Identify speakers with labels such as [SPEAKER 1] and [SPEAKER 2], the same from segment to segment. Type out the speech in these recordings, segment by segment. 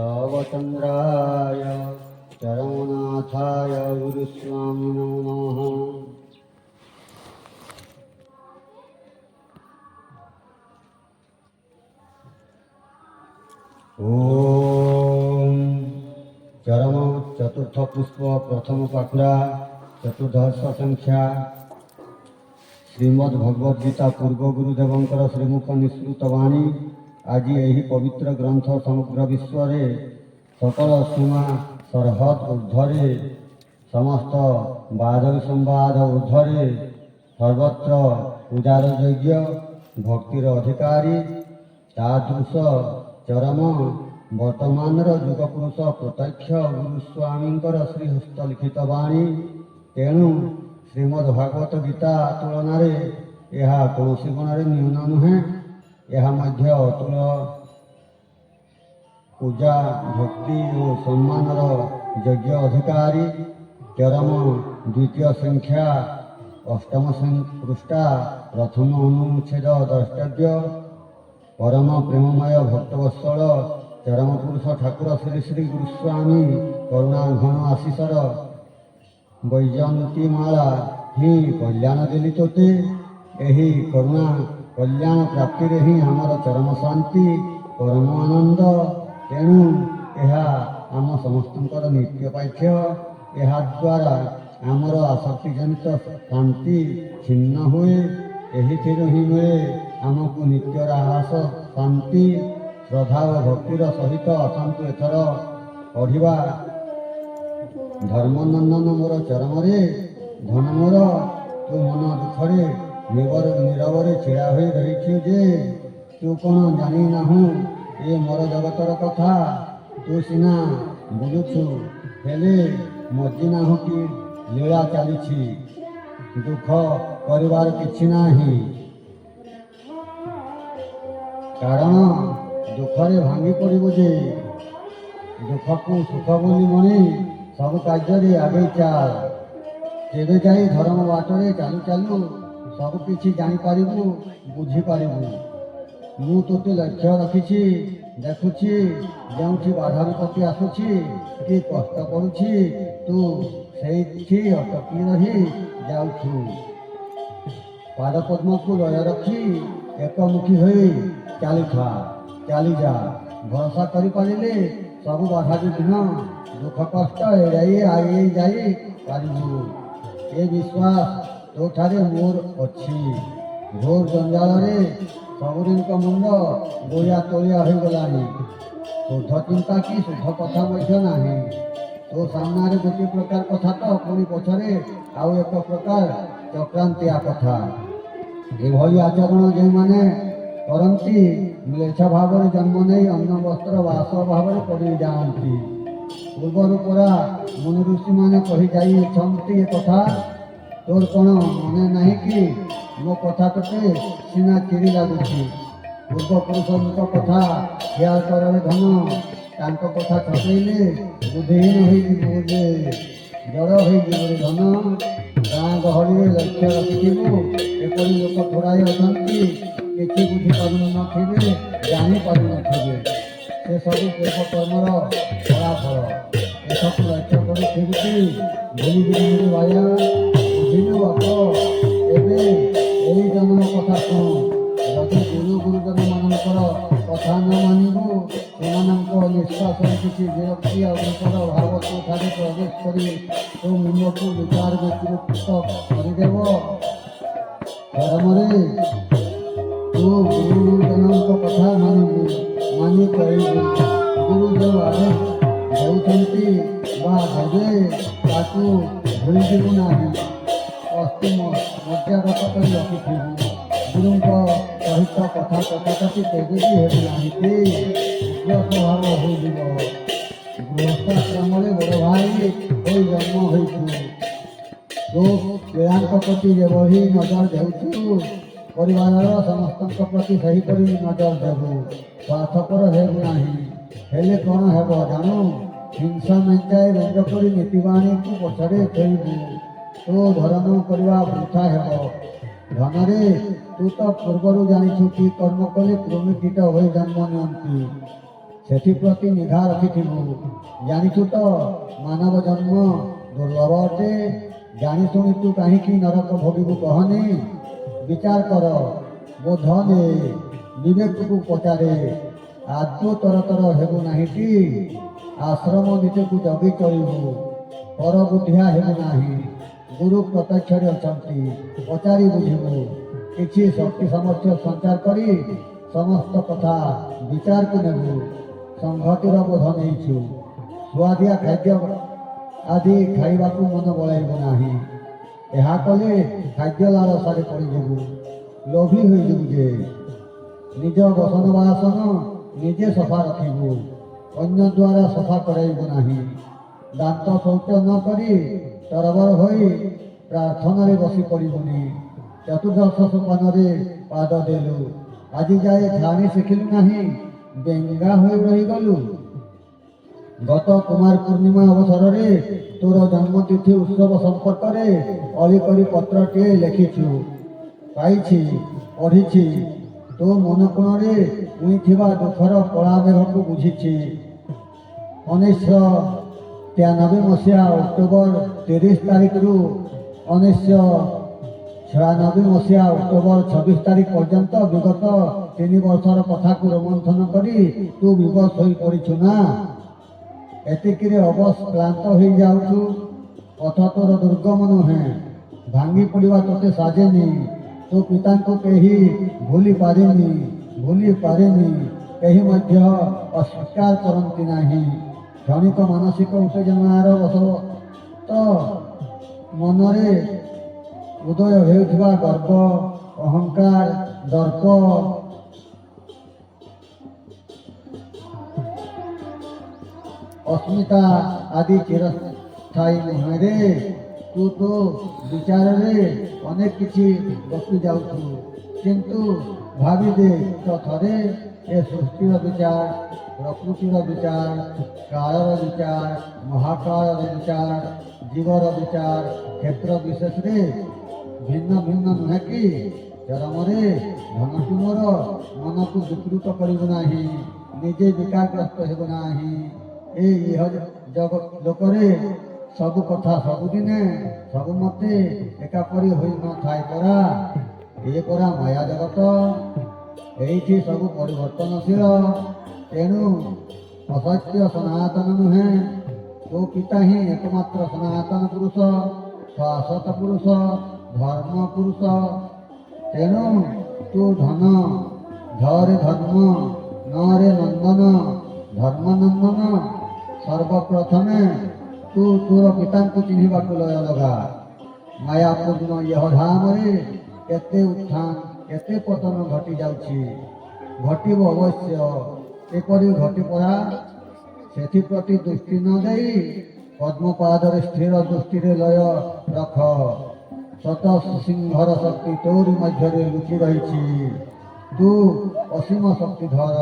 [SPEAKER 1] रावचन्द्राय चरमनाथाय गुरुस्वामिनो नमः। ओम चरम चतुर्थ पुष्प प्रथम पाखुड़ा चतुर्दश संख्या श्रीमद् भगवद गीता पूर्व गुरुदेवंकर श्रीमुख निःसृत वाणी आज यही पवित्र ग्रंथ समग्र विश्व सकल सीमा सरहद ऊर्ध्वे समस्त वाद संवाद ऊर्ध्वे सर्वत्र पूजार योग्य भक्तिर अधिकारी तादृश चरम वर्तमान युग पुरुष प्रत्यक्ष गुरुस्वामींकर श्रीहस्त लिखित वाणी। तेणु श्रीमद्भागवत गीता तुलन यह कौन गुण न्यून नुहे। यह मध्य अतुल पूजा भक्ति और सम्मान योग्य अधिकारी। चरम द्वितीय संख्या अष्टम पृष्ठा प्रथम अनुच्छेद द्रष्टव्य। परम प्रेममय भक्तवत्सल चरम पुरुष ठाकुर श्री श्री गुरुस्वामी करुणा घन आशीषर वैजयंती माला ही कल्याण देली तोते। यही करुणा कल्याण प्राप्ति ही आमर चरम शांति परम आनंद। तेणु यह आम समस्तंकर नित्य पाठ्य। यह द्वारा आमर आसक्ति जनित शांति छिन्न हुए। यही ही मिले आमको नित्य राहस शांति श्रद्धा और भक्तिर सहित आसतु एथर पढ़ा धर्मनंदन मोर चरम धन मोर तू मन दुखरे नीरव छिड़ा हो रही जे तू कौन जानी नाहू ये मोर जगतर कथा। तू सीना बुझुछु हेले मजी नाहू कि लीला चली दुख परिवार किछि नाही। कारण दुखरे भांगी पड़ो जे दुख को सुख बोली मणि सब कार्य आगे चाल। तेरे जाई धर्म बाटरे चालू चालू सब किछि जापर बुझीपर। मु तोते लक्ष्य रखी देखुची जो बाधा विपत्ति आसुची कि कष्ट करुची तू से अटकी रही जाऊँ। पाद पद्म को लय रखी एकमुखी हो चली जा। भरोसा करें सब बाधा विघ्न दुख कष्ट एड़ाई आई जाई पारू। ये विश्वास तो ठारे मोर अच्छी। घोर जंजाल सबुरी मुंड गोया तलिया हो गलानी। शुद्ध चिंता कि शुद्ध कथा ना तो सामने गोटे प्रकार कथा तो पुणी पछरे आउ एक प्रकार चक्रांतिया कथा। एभली आचरण जो मैंने करती म्लेच्छ भाव जन्म नहीं अन्न वस्त्र वास भाव पड़ जाती। पूर्वर परा मुनि ऋषि मैंने कही जाइए कथा तोर कौन मने नहीं कि मो कथा तोते सीना चिरी लगुच। पूर्व पुरुषों कथा ख्याल कर धन तांको कथा छपैले बुद्धिहीन हो जड़ हो धन। गाँ गहली लक्ष्य रखिथु एपरी लोक थोड़ाई अच्छा किसी बुझी पारे जापर से सब पूर्व कर्मर फलाफल एसब लक्ष्य कर फिरुची भूली भाया बुझिलु बाप एवं यही जन्म कथा शुणु। जदि गुरुजन मानकर कथा न मानबू से निश्वास किसी विरक्ति और भाव तो प्रवेश कर तो मुंड को विचार व्यतिरिक्त करदेव। धर्म तू गुरुजन कथा मानबू मानि कहबू। गुरु जो आदेश देउछंती देवे ताकू भूलू ना। अस्थिम मज्जागत कर रखिथु गुरु सहित कथा कथाकथि केबे भी हेबुनाही उग्र स्वभाव हो गृहस्थाश्रम बड़ भाई हो जन्म होइछु। तो पिलांक प्रति जेभली नजर देउछु परिवार समस्त प्रति सहीपरि नजर देबू। स्वार्थपर हेबु नाही हेले कौन हेब जानू। हिंसा मेंचाई रंग कर नीतिवाणी को पछरे थैबू तो धर्म करवा वृथा हेब। धन तू तो पूर्वर जानी कि कर्म कले कृमि कीट हो जन्म नि ସେଥିପ୍ରତି ନିଘା ରଖିଥିବୁ। ଜାଣିଛୁ ତ ମାନବ ଜନ୍ମ ଦୁର୍ଲଭ ଅଟେ। ଜାଣି ଶୁଣି ତୁ କାହିଁକି ନରକ ଭୋଗିବୁ କହନି? ବିଚାର କର, ବୋଧ ନେ, ବିବେକକୁ ପଚାରେ। ଆଦୌ ତରତର ହେବୁ ନାହିଁଟି? ଆଶ୍ରମ ନିଜକୁ ଜଗି ଚଳିବୁ, ପର ବୁଦ୍ଧିଆ ହେବୁ ନାହିଁ। ଗୁରୁ ପ୍ରତ୍ୟକ୍ଷରେ ଅଛନ୍ତି, ପଚାରି ବୁଝିବୁ। କିଛି ଶକ୍ତି ସାମର୍ଥ୍ୟ ସଞ୍ଚାର କରି ସମସ୍ତ କଥା ବିଚାରକୁ ନେବୁ। ସଂହତିର ବୋଧ ନେଇଛୁ। ସୁଆଦିଆ ଖାଦ୍ୟ ଆଦି ଖାଇବାକୁ ମନ ବଳାଇବୁ ନାହିଁ। ଏହା କଲେ ଖାଦ୍ୟ ଲାଳସାରେ ପଡ଼ିଯିବୁ, ଲୋଭୀ ହୋଇଯିବୁ ଯେ। ନିଜ ବସନ ବାସନ ନିଜେ ସଫା ରଖିବୁ, ଅନ୍ୟ ଦ୍ୱାରା ସଫା କରାଇବୁ ନାହିଁ। ଦାନ୍ତ ଶୌଚ ନ କରି ତରବର ହୋଇ ପ୍ରାର୍ଥନାରେ ବସି ପଡ଼ିବୁନି। ଚତୁର୍ଦଶ ସୋପାନରେ ପାଦ ଦେଲୁ, ଆଜି ଯାଏ ଝାଣି ଶିଖିଲୁ ନାହିଁ, ବେଙ୍ଗା ହୋଇ ରହିଗଲୁ। ଗତ କୁମାର ପୂର୍ଣ୍ଣିମା ଅବସରରେ ତୋର ଜନ୍ମତିଥି ଉତ୍ସବ ସମ୍ପର୍କରେ ଅଳି କରି ପତ୍ରଟିଏ ଲେଖିଛୁ, ପାଇଛି, ପଢ଼ିଛି। ତୋ ମନ କୋଣରେ ଉଇଁଥିବା ଦୁଃଖର କଳାମେଘକୁ ବୁଝିଛି। 1993 ମସିହା ଅକ୍ଟୋବର 30 ତାରିଖରୁ 1996 ମସିହା ଅକ୍ଟୋବର 26 ତାରିଖ ପର୍ଯ୍ୟନ୍ତ ବିଗତ 3 ବର୍ଷର କଥାକୁ ରୋମନ୍ଥନ କରି ତୁ ବିବଶ ହୋଇ ପଡ଼ିଛୁ ନା? ଏତିକିରେ ଅବଶ୍ୟ କ୍ଳାନ୍ତ ହୋଇଯାଉଛୁ। ପଥ ତୋର ଦୁର୍ଗମ ନୁହେଁ, ଭାଙ୍ଗି ପଡ଼ିବା ତୋତେ ସାଜେନି। ତୋ ପିତାଙ୍କୁ କେହି ଭୁଲି ପାରିନି, କେହି ମଧ୍ୟ ଅସ୍ୱୀକାର କରନ୍ତି ନାହିଁ। କ୍ଷଣିକ ମାନସିକ ଉତ୍ତେଜନାର ବଶତଃ ମନରେ ଉଦୟ ହେଉଥିବା ଗର୍ବ, ଅହଙ୍କାର, ଦର୍ପ, ଅସ୍ମିତା ଆଦି ଚିରସ୍ଥାୟୀ ନୁହେଁରେ। ତୁ ତୋ ବିଚାରରେ ଅନେକ କିଛି ଗପି ଯାଉଛୁ, କିନ୍ତୁ ଭାବି ଦେ ତ ଥରେ, ଏ ସୃଷ୍ଟିର ବିଚାର, ପ୍ରକୃତିର ବିଚାର, କାଳର ବିଚାର, ମହାକାଳର ବିଚାର, ଜୀବର ବିଚାର କ୍ଷେତ୍ର ବିଶେଷରେ ଭିନ୍ନ ଭିନ୍ନ ନୁହେଁ କି? ଚରମରେ ଧନକୁ ମୋର ମନକୁ ବିକୃତ କରିବୁ ନାହିଁ, ନିଜେ ବିକାରଗ୍ରସ୍ତ ହେବୁ ନାହିଁ। ଏ ଇହ ଲୋକରେ ସବୁ କଥା ସବୁଦିନେ ସବୁ ମତେ ଏକାପରି ହୋଇ ନଥାଏ ପରା। ଏ ପରା ମାୟା ଜଗତ, ଏଇଠି ସବୁ ପରିବର୍ତ୍ତନଶୀଳ। ତେଣୁ ଅସତ୍ୟ ସନାତନ ନୁହେଁ। ତୋ ପିତା ହିଁ ଏକମାତ୍ର ସନାତନ ପୁରୁଷ, ଶାଶ୍ୱତ ପୁରୁଷ, ଧର୍ମ ପୁରୁଷ। ତେଣୁ ତୁ ଧନ, ଧରେ ଧର୍ମ, ନରେ ନନ୍ଦନ, ଧର୍ମନନ୍ଦନ। ସର୍ବପ୍ରଥମେ ତୁ ତୋର ପିତାଙ୍କୁ ଚିହ୍ନିବାକୁ ଲୟ ଲଗା। ମାୟାପୂର୍ଣ୍ଣ ଇହଧାମରେ କେତେ ଉତ୍ଥାନ କେତେ ପତନ ଘଟି ଯାଉଛି, ଘଟିବ ଅବଶ୍ୟ, ଏପରି ଘଟି ପରା। ସେଥିପ୍ରତି ଦୃଷ୍ଟି ନ ଦେଇ ପଦ୍ମପାଦରେ ସ୍ଥିର ଦୃଷ୍ଟିରେ ଲୟ ରଖ। ଶତ ସିଂହର ଶକ୍ତି ତୋରି ମଧ୍ୟରେ ଲୁଚି ରହିଛି। ତୁ ଅସୀମ ଶକ୍ତିଧର।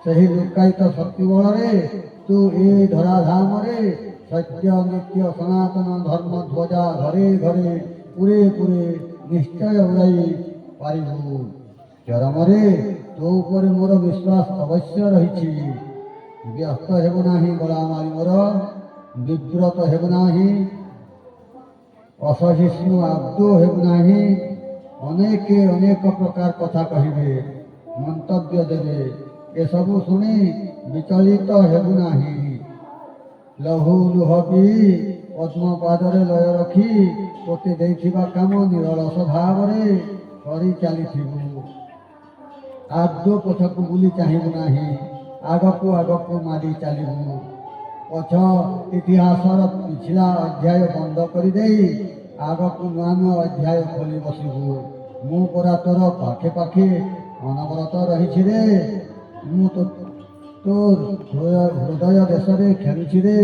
[SPEAKER 1] ସେହି ଲୁକାୟିତ ଶକ୍ତି ବଳରେ ତୁ ଏ ଧରାଧାମରେ ସତ୍ୟ ନିତ୍ୟ ସନାତନ ଧର୍ମ ଧ୍ୱଜା ଘରେ ଘରେ ପୁରେ ପୁରେ ନିଶ୍ଚୟ ଉଡ଼ାଇ ପାରିବୁ। ଚରମରେ ତୋ ଉପରେ ମୋର ବିଶ୍ୱାସ ଅବଶ୍ୟ ରହିଛି। ବ୍ୟସ୍ତ ହେବୁ ନାହିଁ ଗୋଳାମାଳି ମୋର, ବିବ୍ରତ ହେବୁ ନାହିଁ, ଅସହିଷ୍ଣୁ ଆଦୌ ହେବୁ ନାହିଁ। ଅନେକ ପ୍ରକାର କଥା କହିବେ, ମନ୍ତବ୍ୟ ଦେବେ, ଏସବୁ ଶୁଣି ବିଚଳିତ ହେବୁ ନାହିଁ। ଲହୁ ଲୁହ ପିଇ ପଦ୍ମପାଦରେ ଲୟ ରଖି ତୋତେ ଦେଇଥିବା କାମ ନିରଳସ ଭାବରେ କରି ଚାଲିଥିବୁ। ଆଦୌ ପଛକୁ ବୁଲି ଚାହିଁବୁ ନାହିଁ, ଆଗକୁ ମାଡ଼ି ଚାଲିବୁ। ପଛ ଇତିହାସର ପିଛିଲା ଅଧ୍ୟାୟ ବନ୍ଦ କରିଦେଇ ଆଗକୁ ନୂଆ ଅଧ୍ୟାୟ ଖୋଲି ବସିବୁ। ମୁଁ ପରା ତୋର ପାଖେ ପାଖେ ଅନବରତ ରହିଛି ରେ। ମୁଁ ତୋର ହୃଦୟ ଦେଶରେ ଖେଳୁଛି ରେ।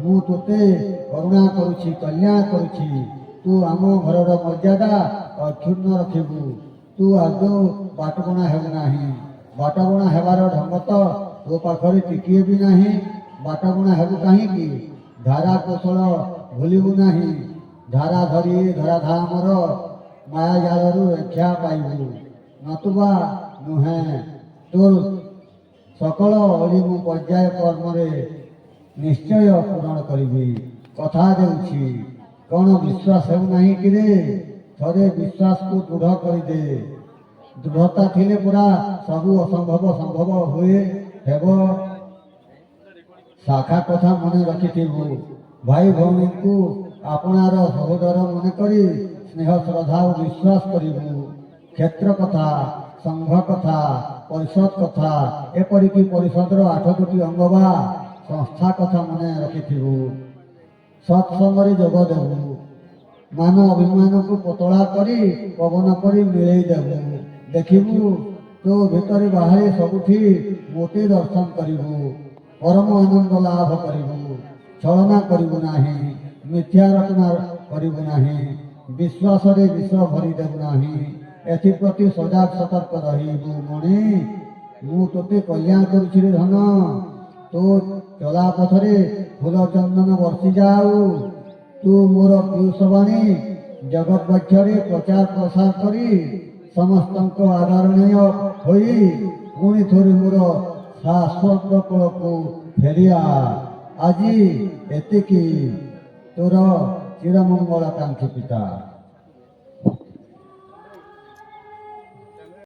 [SPEAKER 1] ମୁଁ ତୋତେ କରୁଣା କରୁଛି, କଲ୍ୟାଣ କରୁଛି। ତୁ ଆମ ଘରର ମର୍ଯ୍ୟାଦା ଅକ୍ଷୁର୍ଣ୍ଣ ରଖିବୁ। ତୁ ଆଦୌ ବାଟବଣା ହେବୁ ନାହିଁ। ବାଟବଣା ହେବାର ଢଙ୍ଗ ତ ତୋ ପାଖରେ ଟିକିଏ ବି ନାହିଁ। ବାଟବଣା ହେବୁ କାହିଁକି? ଧାରା କୌଶଳ ଭୁଲିବୁ ନାହିଁ। ଧାରା ଧରି ଧରାଧାମର ମାୟାଜାଲରୁ ରକ୍ଷା ପାଇବୁ, ନତୁବା ନୁହେଁ। ତୋର सकल ओली मु पर्याय कर्मरे निश्चय पूरण करी कथा देउछि कौन विश्वास हो नहीं कि थरे विश्वास को दृढ़ करदे दृढ़ता थिले पूरा सबू असंभव संभव हुए हेब शाखा कथा मन रखिथिबु भाई भौणी को आपणार सहोदर मन करी स्नेह श्रद्धा और विश्वास करिबु क्षेत्र कथा संघ कथा परिषद कथा एपरिकी परिषदर 8टी अंग बा संस्था कथा मन रखिथिबु सत्संग जोग देबु मान अभिमान को पतला करी पवन करी मिलई देबु देखिबु तो भितर बाहरी सबुठी मोटे दर्शन करिबु परम आनंद लाभ करिबु छलना करिबु नाही मिथ्या रचना करिबु नाही विश्वास रे विष भरी देबु नाही एथिप्रति सजाग सतर्क रहिबु मणे मु तोते कल्याण करुछि रे धन तो चला पथरे फूल चंदन वर्षि जाऊ तू मोर पीयूषवाणी जगत बक्षरे प्रचार प्रसार करी समस्त आदरणीय होई पुणी थोड़ी मोर शाश्वत कूल को फेरिया आज एतिकी तोर चिरमंगल कांक्षी पिता।